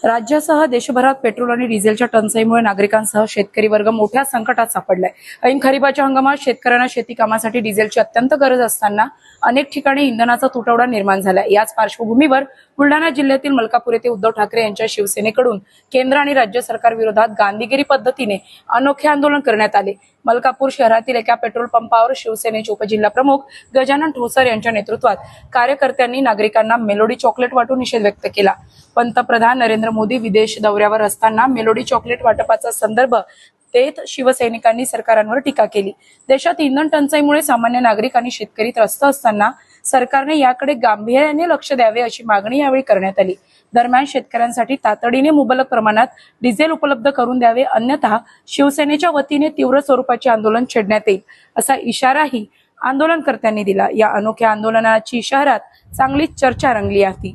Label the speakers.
Speaker 1: राज्यासह देशभरात पेट्रोल आणि डिझेलच्या टंचाईमुळे नागरिकांसह शेतकरी वर्ग मोठ्या संकटात सापडलाय। ऐन खरीपाच्या हंगामात शेतकऱ्यांना शेती कामासाठी डिझेलची अत्यंत गरज असताना अनेक ठिकाणी इंधनाचा तुटवडा निर्माण झालाय। याच पार्श्वभूमीवर बुलढाणा जिल्ह्यातील मलकापूर येथे उद्धव ठाकरे यांच्या शिवसेनेकडून केंद्र आणि राज्य सरकार विरोधात गांधीगिरी पद्धतीने अनोखे आंदोलन करण्यात आले। मलकापूर शहरातील एका पेट्रोल पंपावर शिवसेनेचे उपजिल्हा प्रमुख गजानन ठोसर यांच्या नेतृत्वात कार्यकर्त्यांनी नागरिकांना मेलोडी चॉकलेट वाटून निषेध व्यक्त केला। पंतप्रधान नरेंद्र मोदी विदेश दौऱ्यावर असताना मेलोडी चॉकलेट वाटपाचा संदर्भ देत शिवसैनिकांनी सरकारांवर टीका केली। देशात इंधन टंचाईमुळे सामान्य नागरिक आणि शेतकरी त्रस्त असताना सरकारने याकडे गांभीर्याने लक्ष द्यावे अशी मागणी यावेळी करण्यात आली। दरम्यान शेतकऱ्यांसाठी तातडीने मुबलक प्रमाणात डिझेल उपलब्ध करून द्यावे, अन्यथा शिवसेनेच्या वतीने तीव्र स्वरूपाचे आंदोलन छेडण्यात येईल असा इशाराही आंदोलनकर्त्यांनी दिला। या अनोख्या आंदोलनाची शहरात चांगलीच चर्चा रंगली आहे।